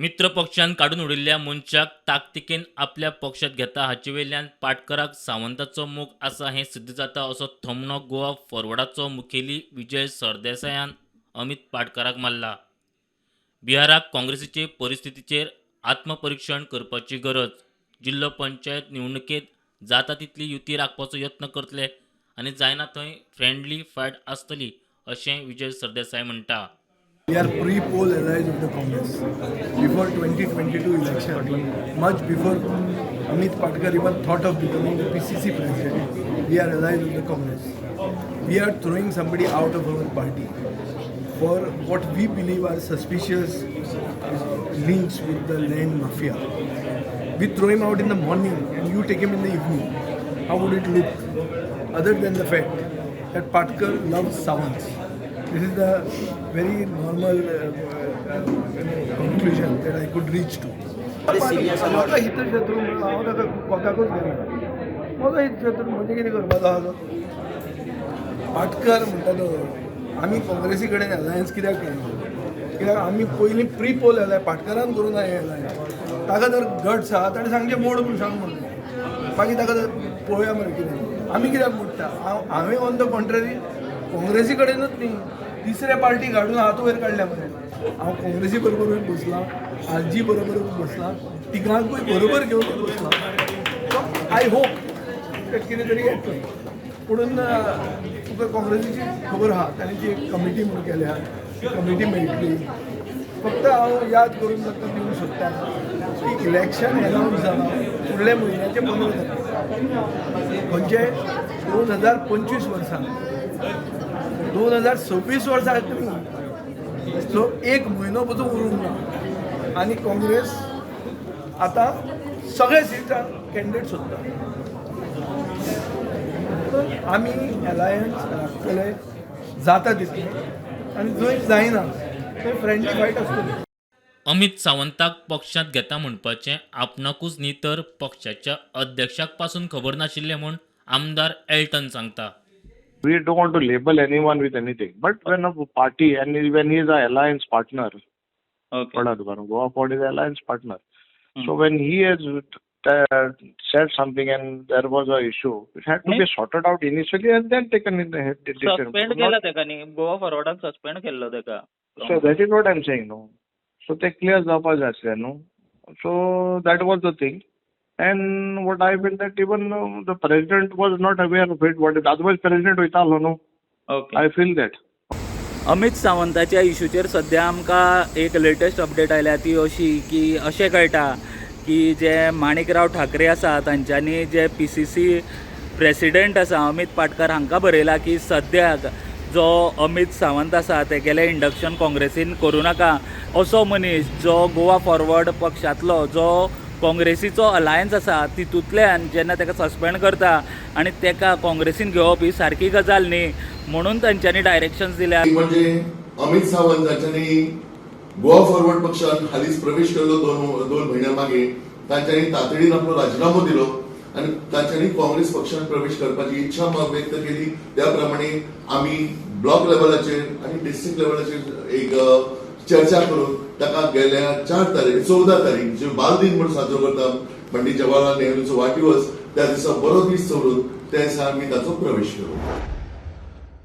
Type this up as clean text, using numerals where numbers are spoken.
मित्र पक्षान काढून उडिल्ल्या मनशाक ताकतिकेन आपल्या पक्षात घेता हाचे वेल्यान पाटकराक सावंताचो मोग आसा हें सिद्ध जाता असो थमणो गोवा फॉरवर्डाचो मुखेली विजय सरदेसायान अमित पाटकराक मारला. बिहाराक काँग्रेसीचे परिस्थितीचेर आत्मपरीक्षण करपाची गरज. जिल्लो पंचायत निवडणुकेत जाता तितली युती राखपाचो यत्न करतले आनी जायना थंय फ्रेंडली फायट आसतली अशें विजय सरदेसाय म्हणटा. We are pre-poll allies of the Congress. Before 2022 election, much before Amit Patkar even thought of becoming the PCC president, we are allies of the Congress. We are throwing somebody out of our party for what we believe are suspicious links with the land mafia. We throw him out in the morning and you take him in the evening. How would it look? Other than the fact that Patkar loves Sawants. This is the very normal conclusion that I could reach to. म्हाका हित शत्रू हांव ताका कोताकूच घेना. म्हाका हित शत्रू म्हणजे कितें करपाचो आहा तो? पाटकर म्हणटालो आमी काँग्रेसी कडेन अलायन्स कित्याक केली? कित्याक आमी पयलीं प्री पोल आयलाय पाटकरान करून हांवें अलायन्स. ताका जर गट्स आहा ताणें सांगचें मोड म्हूण सांग म्हणून. मागीर ताका पळोवया मरे कितें. आमी कित्याक मोडटा? हांवें ऑन द कॉन्ट्ररी काँग्रेसी कडेनूच न्ही तिसऱ्या पार्टी काडून हात वयर काडल्या मरे. हांव काँग्रेसी बरोबर बसलां, आजी बरोबर बसलां, तिगांकूय बरोबर घेवन बसलां. सो आय होप कितें तरी येतलें. पुणून तुका काँग्रेसीची खबर आहा ताणें जी एक कमिटी म्हणून केल्या ती कमिटी मेळटली. फक्त हांव याद करून ताका दिवंक सोदतां की इलेक्शन अनावन्स जालां फुडल्या म्हयन्याचे 15 तारखेक म्हणजे 2025 वर्सा 2026 वर्सा न्ही. सो एक म्हयनो पसून उरूंक ना आनी काँग्रेस आतां सगळे सिटां कॅन्डिडेट सोदता. आमी अलायन्स राखतले जाता तितलें आनी जंय जायना थंय फ्रेंडली फायट आसतली. अमित सावंताक पक्षांत घेता म्हणपाचें आपणाकूच न्ही तर पक्षाच्या अध्यक्षाक पासून खबर नाशिल्लें म्हूण आमदार एल्टन सांगता. We don't want to label anyone with anything, but when a party and when he is an alliance partner, Okay. Goa Ford is an alliance partner. So when he has said something and there was a issue, it had to be sorted out initially and then taken in the head decision. Suspend केला तेका न्ही Goa फॉरवर्डाक suspend केल्लो तेका. So that is what I'm saying, no. So they clear जावपा जाय आसलें, no. So that was the thing. And what I feel that even the president was not aware of it. What otherwise president वयतालो, no. Okay. I feel that. Amit सावंताच्या इशूचेर सध्या आमकां एक latest update आयल्या ती अशी की अशें कळटा की जे माणिकराव ठाकरे आसा तांच्यांनी जे PCC प्रेसिडेंट आसा अमित पाटकर हांकां बरयला की सद्याक जो अमित सावंत आसा ते गेले इंडक्शन काँग्रेसीन करूं नाका असो मनीस जो गोवा फॉरवर्ड पक्षांतलो जो काँग्रेसीचो अलायन्स आसा तितूंतल्यान जेन्ना ताका सस्पेंड करता आनी ताका काँग्रेसीन घेवप ही सारकी गजाल न्ही म्हणून तांच्यांनी डायरेक्शन्स दिल्या. म्हणजे अमित सावंत जांच्यांनी गोवा फॉरवर्ड पक्षान हालींच प्रवेश केल्लो दोन म्हयन्या मागीर तांच्यांनी तातडीन आपलो राजिनामो दिलो आनी तांच्यांनी काँग्रेस पक्षान प्रवेश करपाची इच्छा व्यक्त केली. त्या प्रमाणे आमी ब्लॉक लेवलाचेर आनी डिस्ट्रिक्ट लेवलाचेर एक चर्चा करून ताका गेल्या 14 तारीख जो बाल दिन म्हणून साजरो करता पंडित जवाहरलाल नेहरूचो वाडदिवस त्या दिसा बरो दीस चवरून त्या दिसा आमी ताचो प्रवेश केलो.